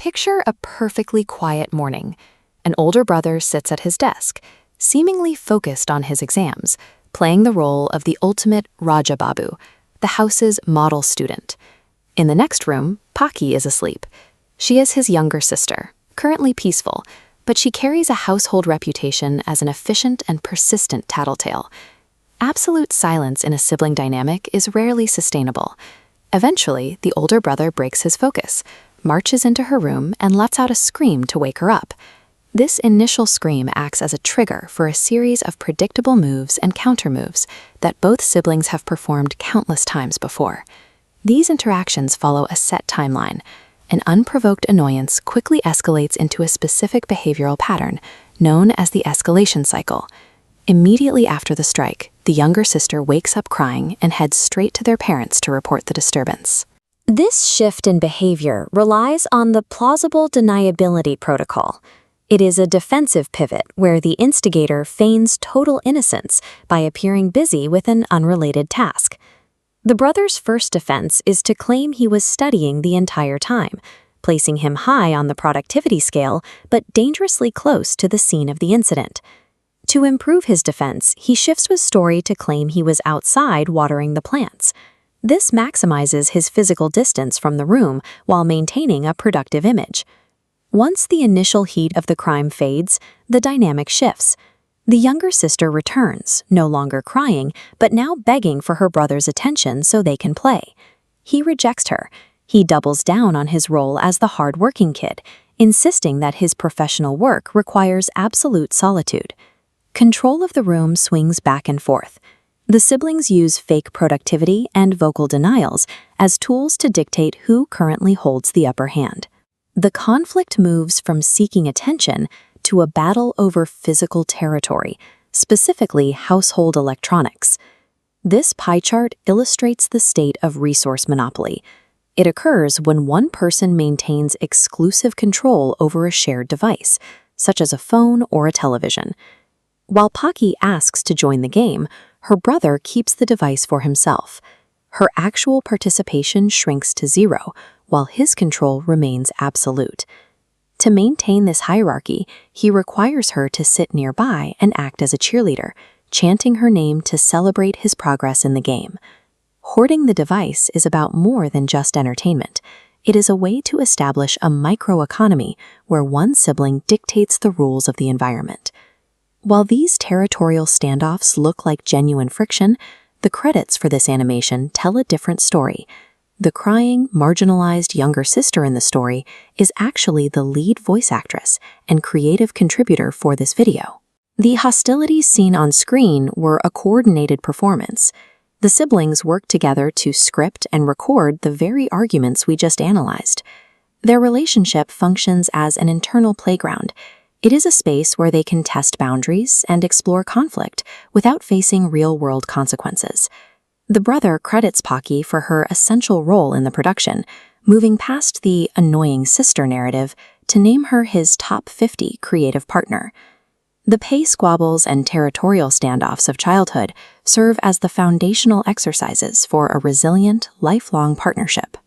Picture a perfectly quiet morning. An older brother sits at his desk, seemingly focused on his exams, playing the role of the ultimate Raja Babu, the house's model student. In the next room, Paki is asleep. She is his younger sister, currently peaceful, but she carries a household reputation as an efficient and persistent tattletale. Absolute silence in a sibling dynamic is rarely sustainable. Eventually, the older brother breaks his focus, marches into her room, and lets out a scream to wake her up. This initial scream acts as a trigger for a series of predictable moves and countermoves that both siblings have performed countless times before. These interactions follow a set timeline. An unprovoked annoyance quickly escalates into a specific behavioral pattern, known as the escalation cycle. Immediately after the strike, the younger sister wakes up crying and heads straight to their parents to report the disturbance. This shift in behavior relies on the plausible deniability protocol. It is a defensive pivot where the instigator feigns total innocence by appearing busy with an unrelated task. The brother's first defense is to claim he was studying the entire time, placing him high on the productivity scale but dangerously close to the scene of the incident. To improve his defense, he shifts his story to claim he was outside watering the plants. This maximizes his physical distance from the room while maintaining a productive image. Once the initial heat of the crime fades, the dynamic shifts. The younger sister returns, no longer crying, but now begging for her brother's attention so they can play. He rejects her. He doubles down on his role as the hard-working kid, insisting that his professional work requires absolute solitude. Control of the room swings back and forth. The siblings use fake productivity and vocal denials as tools to dictate who currently holds the upper hand. The conflict moves from seeking attention to a battle over physical territory, specifically household electronics. This pie chart illustrates the state of resource monopoly. It occurs when one person maintains exclusive control over a shared device, such as a phone or a television. While Paki asks to join the game, her brother keeps the device for himself. Her actual participation shrinks to zero, while his control remains absolute. To maintain this hierarchy, he requires her to sit nearby and act as a cheerleader, chanting her name to celebrate his progress in the game. Hoarding the device is about more than just entertainment. It is a way to establish a microeconomy where one sibling dictates the rules of the environment. While these territorial standoffs look like genuine friction, the credits for this animation tell a different story. The crying, marginalized younger sister in the story is actually the lead voice actress and creative contributor for this video. The hostilities seen on screen were a coordinated performance. The siblings worked together to script and record the very arguments we just analyzed. Their relationship functions as an internal playground. It is a space where they can test boundaries and explore conflict without facing real-world consequences. The brother credits Paki for her essential role in the production, moving past the annoying sister narrative to name her his top 50 creative partner. The pay squabbles and territorial standoffs of childhood serve as the foundational exercises for a resilient, lifelong partnership.